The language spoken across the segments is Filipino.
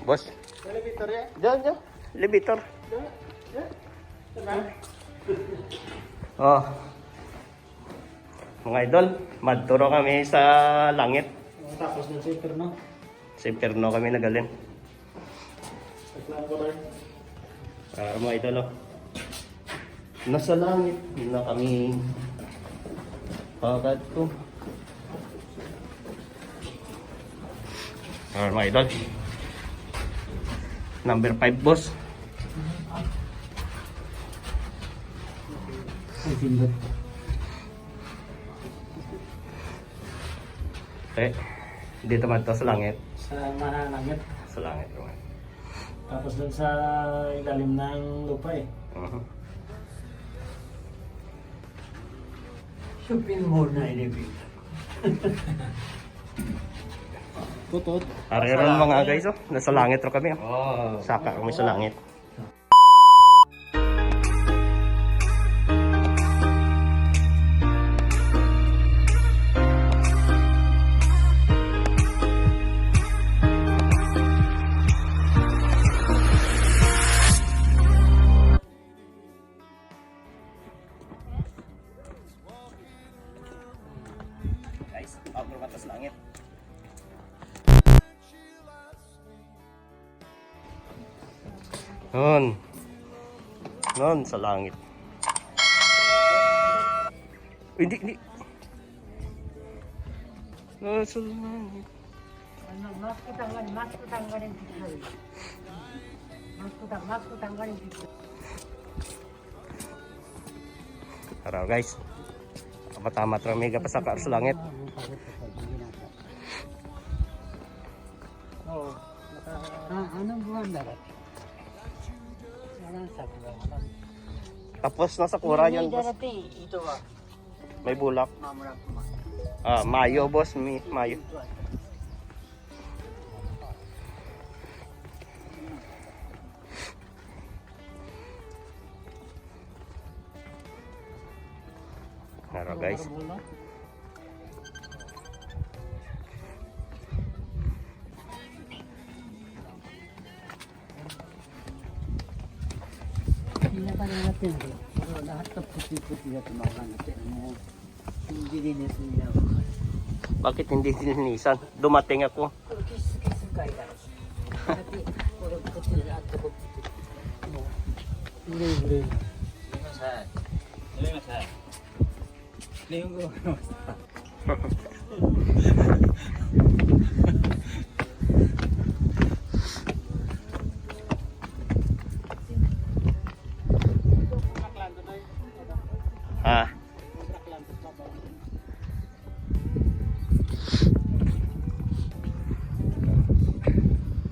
Boss. Elevator ya? Diyan. Elevator. Oh. Mga idol, madturo kami sa langit. Tapos na sa no? Sa Inferno kami nagalin. Nagplano ko rin. Mga idol, oh. Nasa langit na kami. Pagkat ko. Mga idol. Number 5, boss. Pindot. Okay. Dito man to sa langit. Sa mahalangit. Sa langit naman. Tapos dun sa ilalim ng lupa eh. Supin mo na elevator. Tutot. Ariran mga guys, oh. Nasa langit ro kami, oh. Saka kami sa langit. Guys, outdoor ka sa langit. Nun sa langit. Hindi. Sa langit. Mas kutanggalin dito. Mas kutanggalin dito. Araw guys. Kapatamat ra mega pasaka sa langit. Oo. Anong buwan dapat? Walang sa buwan. Tapos nasa kura yun, boss. Ito ba? May bulak. Mamurag ko. Mayo, boss. Mayo. Araw guys. Hindi pa natin. Pero lahat ng puti-puti na tumakan natin. Hindi din ito niya. Bakit hindi sininisan? Dumating ako. Kis-kis kaya. Pati puro puti na at puti. Green. Lihong ko.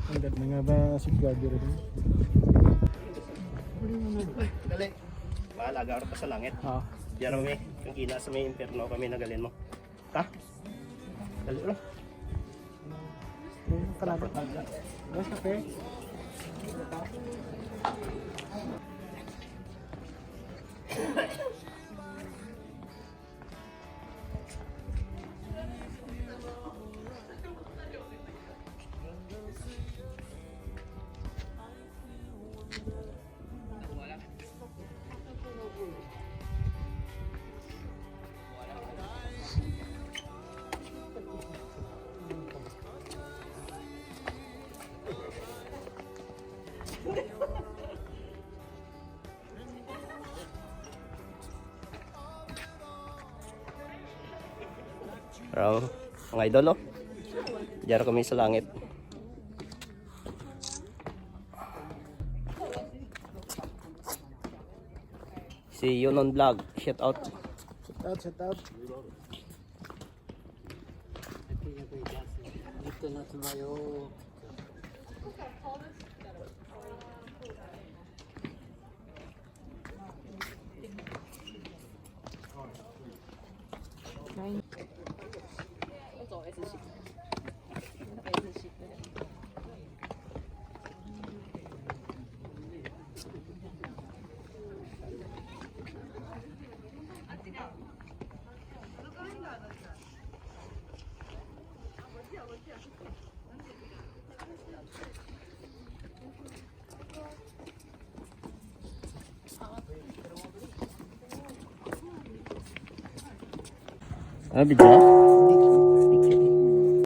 Hanggat na nga ba sigurado rin? Dali. Baalaga ro pa sa langit. Diyan kami. Yung kina sa may Inferno kami nagalin mo. Ta? Dali ro. Kalabot na. Basta okay. Araw, mga idol, oh. Diyan kami sa langit. See you on vlog. Shout out. Shout out. Dito na tumayo. Ah, bigla?